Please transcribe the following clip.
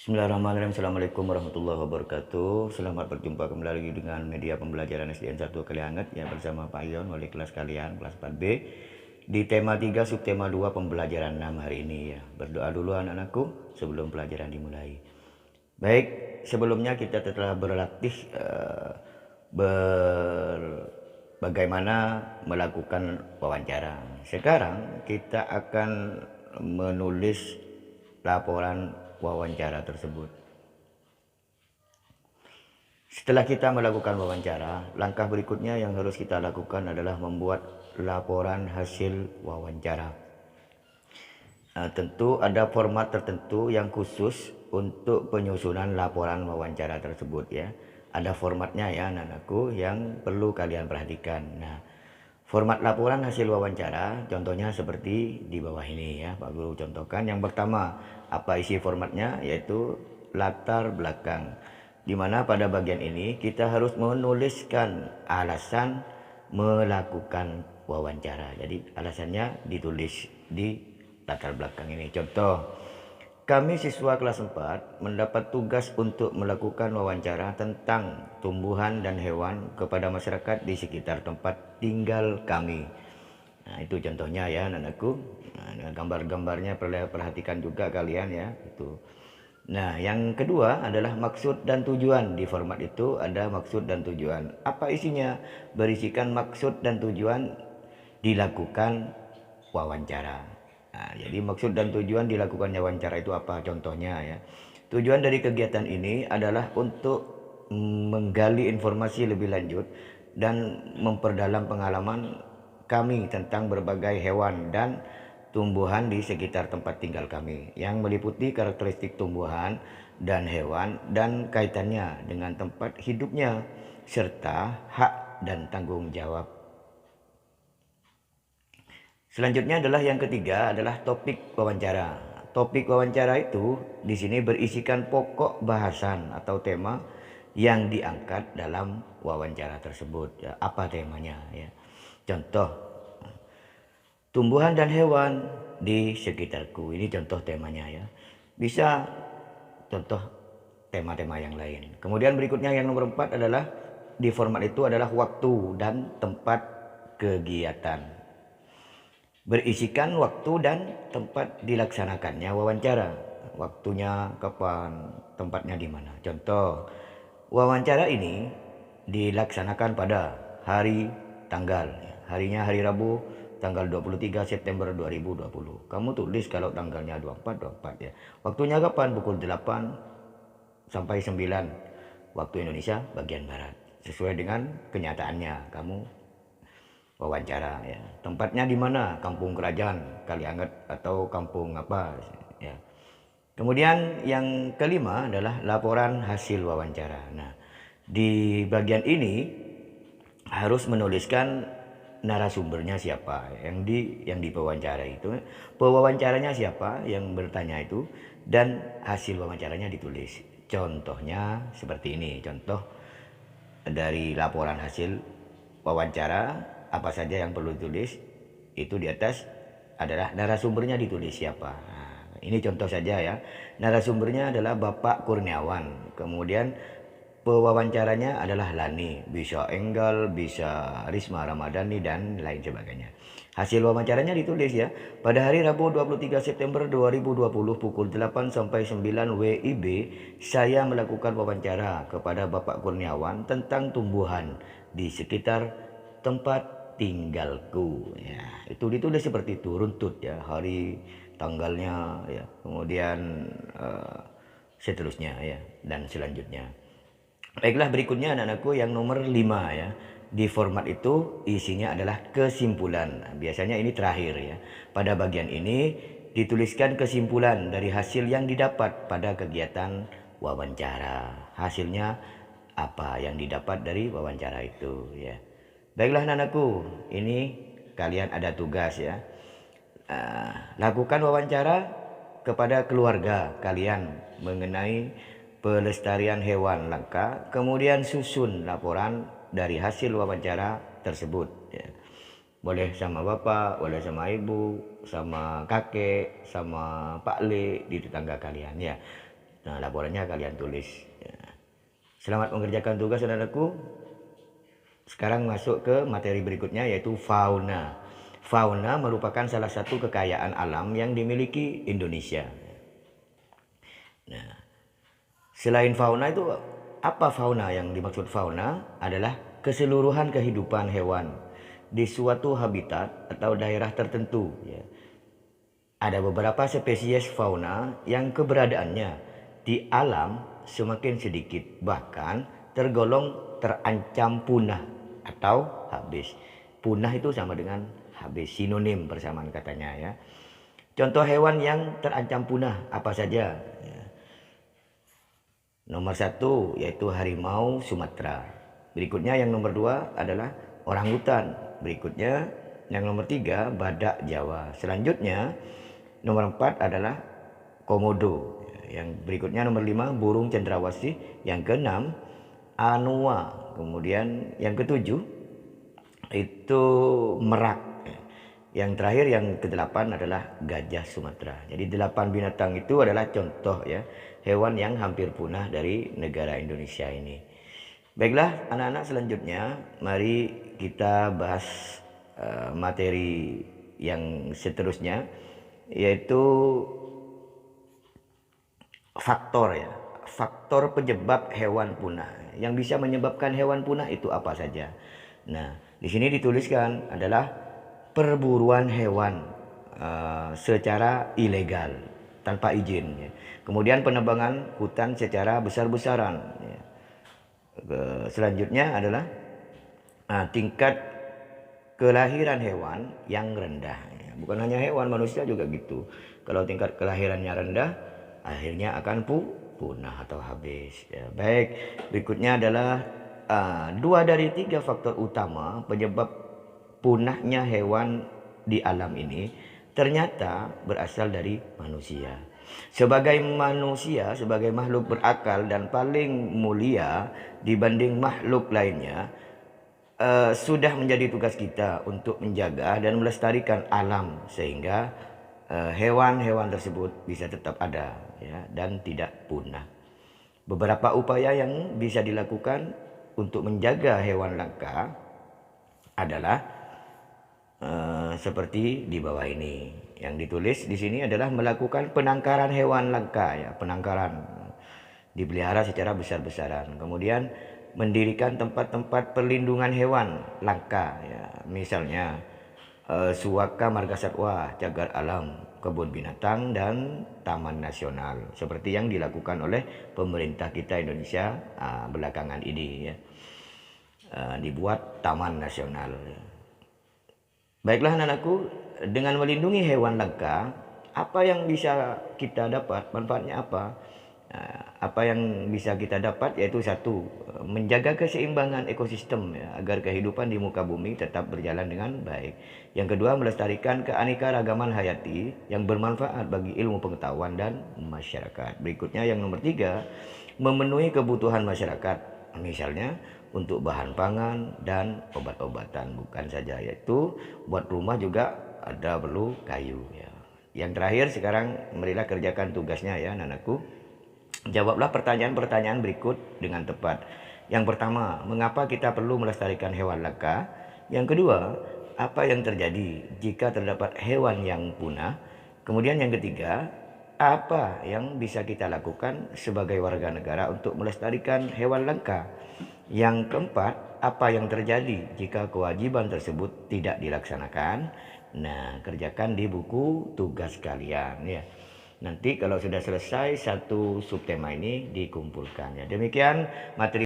Bismillahirrahmanirrahim. Assalamualaikum warahmatullahi wabarakatuh. Selamat berjumpa kembali lagi dengan media pembelajaran SDN 1 Kalianget ya, bersama Pak Ion, wali kelas kalian kelas 4B di tema 3 subtema 2 pembelajaran 6 hari ini ya. Berdoa dulu anak-anakku sebelum pelajaran dimulai. Baik, sebelumnya kita telah berlatih bagaimana melakukan wawancara. Sekarang kita akan menulis laporan wawancara tersebut. Setelah kita melakukan wawancara, langkah berikutnya yang harus kita lakukan adalah membuat laporan hasil wawancara. Tentu ada format tertentu yang khusus untuk penyusunan laporan wawancara tersebut ya. Ada formatnya ya anak-anakku yang perlu kalian perhatikan. Nah, format laporan hasil wawancara contohnya seperti di bawah ini ya, Pak Guru contohkan. Yang pertama, apa isi formatnya, yaitu latar belakang, di mana pada bagian ini kita harus menuliskan alasan melakukan wawancara. Jadi alasannya ditulis di latar belakang ini. Contoh, kami siswa kelas 4 mendapat tugas untuk melakukan wawancara tentang tumbuhan dan hewan kepada masyarakat di sekitar tempat tinggal kami. Nah, itu contohnya ya anak-anakku. Nah, dengan gambar-gambarnya perhatikan juga kalian ya. Itu. Nah, yang kedua adalah maksud dan tujuan. Di format itu ada maksud dan tujuan. Apa isinya? Berisikan maksud dan tujuan dilakukan wawancara. Nah, jadi maksud dan tujuan dilakukannya wawancara itu apa? Contohnya ya. Tujuan dari kegiatan ini adalah untuk menggali informasi lebih lanjut dan memperdalam pengalaman kami tentang berbagai hewan dan tumbuhan di sekitar tempat tinggal kami, yang meliputi karakteristik tumbuhan dan hewan dan kaitannya dengan tempat hidupnya serta hak dan tanggung jawab. Selanjutnya adalah yang ketiga adalah topik wawancara. Topik wawancara itu di sini berisikan pokok bahasan atau tema yang diangkat dalam wawancara tersebut. Ya, apa temanya ya? Contoh, tumbuhan dan hewan di sekitarku. Ini contoh temanya ya. Bisa contoh tema-tema yang lain. Kemudian berikutnya yang nomor 4 adalah di format itu adalah waktu dan tempat kegiatan. Berisikan waktu dan tempat dilaksanakannya wawancara. Waktunya kapan, tempatnya di mana. Contoh, wawancara ini dilaksanakan pada hari tanggal. Harinya hari Rabu, tanggal 23 September 2020. Kamu tulis kalau tanggalnya 24 ya. Waktunya kapan? Pukul 8 sampai 9 waktu Indonesia bagian Barat. Sesuai dengan kenyataannya kamu wawancara ya. Tempatnya di mana? Kampung Kerajaan Kalianget atau kampung apa ya. Kemudian yang kelima adalah laporan hasil wawancara. Nah, di bagian ini harus menuliskan narasumbernya siapa yang diwawancara itu, pewawancaranya siapa yang bertanya itu, dan hasil wawancaranya ditulis. Contohnya seperti ini. Contoh dari laporan hasil wawancara, apa saja yang perlu ditulis itu di atas adalah narasumbernya ditulis siapa. Nah, ini contoh saja ya. Narasumbernya adalah Bapak Kurniawan. Kemudian pewawancaranya adalah Lani, bisa Enggal, bisa Risma Ramadhani dan lain sebagainya. Hasil wawancaranya ditulis ya. Pada hari Rabu 23 September 2020 pukul 8 sampai 9 WIB, saya melakukan wawancara kepada Bapak Kurniawan tentang tumbuhan di sekitar tempat tinggalku. Ya, itu ditulis seperti itu, runtut ya, hari, tanggalnya ya, kemudian seterusnya ya, dan selanjutnya. Baiklah, berikutnya anak-anakku yang nomor 5 ya. Di format itu isinya adalah kesimpulan. Nah, biasanya ini terakhir ya. Pada bagian ini dituliskan kesimpulan dari hasil yang didapat pada kegiatan wawancara. Hasilnya apa yang didapat dari wawancara itu ya. Baiklah anak-anakku, ini kalian ada tugas ya. Lakukan wawancara kepada keluarga kalian mengenai pelestarian hewan langka, kemudian susun laporan dari hasil wawancara tersebut ya. Boleh sama bapak, boleh sama ibu, sama kakek, sama Pak Le di tetangga kalian ya. Nah, laporannya kalian tulis. Ya. Selamat mengerjakan tugas anak-anakku. Sekarang masuk ke materi berikutnya yaitu fauna. Fauna merupakan salah satu kekayaan alam yang dimiliki Indonesia. Nah, selain fauna itu apa fauna? Yang dimaksud fauna adalah keseluruhan kehidupan hewan di suatu habitat atau daerah tertentu. Ya. Ada beberapa spesies fauna yang keberadaannya di alam semakin sedikit, bahkan tergolong terancam punah atau habis. Punah itu sama dengan habis, sinonim persamaan katanya ya. Contoh hewan yang terancam punah apa saja? Ya. Nomor 1 yaitu harimau Sumatera. Berikutnya yang nomor 2 adalah orangutan. Berikutnya yang nomor 3 badak Jawa. Selanjutnya nomor 4 adalah komodo. Yang berikutnya nomor 5 burung cendrawasih. Yang ke-6 anoa. Kemudian yang ke-7 itu merak. Yang terakhir yang ke-8 adalah gajah Sumatera. Jadi 8 binatang itu adalah contoh ya hewan yang hampir punah dari negara Indonesia ini. Baiklah anak-anak, selanjutnya mari kita bahas materi yang seterusnya, yaitu faktor ya. Faktor penyebab hewan punah. Yang bisa menyebabkan hewan punah itu apa saja? Nah, di sini dituliskan adalah perburuan hewan secara ilegal tanpa izin ya. Kemudian penebangan hutan secara besar-besaran ya. Selanjutnya adalah tingkat kelahiran hewan yang rendah ya. Bukan hanya hewan, manusia juga gitu. Kalau tingkat kelahirannya rendah, akhirnya akan punah atau habis ya. Baik, berikutnya adalah 2 dari 3 faktor utama penyebab punahnya hewan di alam ini ternyata berasal dari manusia. Sebagai manusia, sebagai makhluk berakal dan paling mulia dibanding makhluk lainnya, sudah menjadi tugas kita untuk menjaga dan melestarikan alam sehingga hewan-hewan tersebut bisa tetap ada ya, dan tidak punah. Beberapa upaya yang bisa dilakukan untuk menjaga hewan langka adalah seperti di bawah ini. Yang ditulis di sini adalah melakukan penangkaran hewan langka ya, penangkaran, dipelihara secara besar-besaran. Kemudian mendirikan tempat-tempat perlindungan hewan langka ya, misalnya Suaka Marga Satwa, Cagar Alam, kebun binatang dan taman nasional, seperti yang dilakukan oleh pemerintah kita Indonesia belakangan ini ya. Dibuat taman nasional. Baiklah anak-anakku, dengan melindungi hewan langka, apa yang bisa kita dapat? Manfaatnya apa? Apa yang bisa kita dapat yaitu 1, menjaga keseimbangan ekosistem ya, agar kehidupan di muka bumi tetap berjalan dengan baik. Yang kedua, melestarikan keanekaragaman hayati yang bermanfaat bagi ilmu pengetahuan dan masyarakat. Berikutnya yang nomor 3, memenuhi kebutuhan masyarakat, misalnya untuk bahan pangan dan obat-obatan. Bukan saja, yaitu buat rumah juga ada perlu kayu ya. Yang terakhir sekarang marilah kerjakan tugasnya ya anak-anakku. Jawablah pertanyaan-pertanyaan berikut dengan tepat. Yang pertama, mengapa kita perlu melestarikan hewan langka? Yang kedua, apa yang terjadi jika terdapat hewan yang punah? Kemudian yang ketiga, apa yang bisa kita lakukan sebagai warga negara untuk melestarikan hewan langka? Yang keempat, apa yang terjadi jika kewajiban tersebut tidak dilaksanakan? Nah, kerjakan di buku tugas kalian ya. Nanti kalau sudah selesai 1 subtema ini dikumpulkan ya. Demikian materi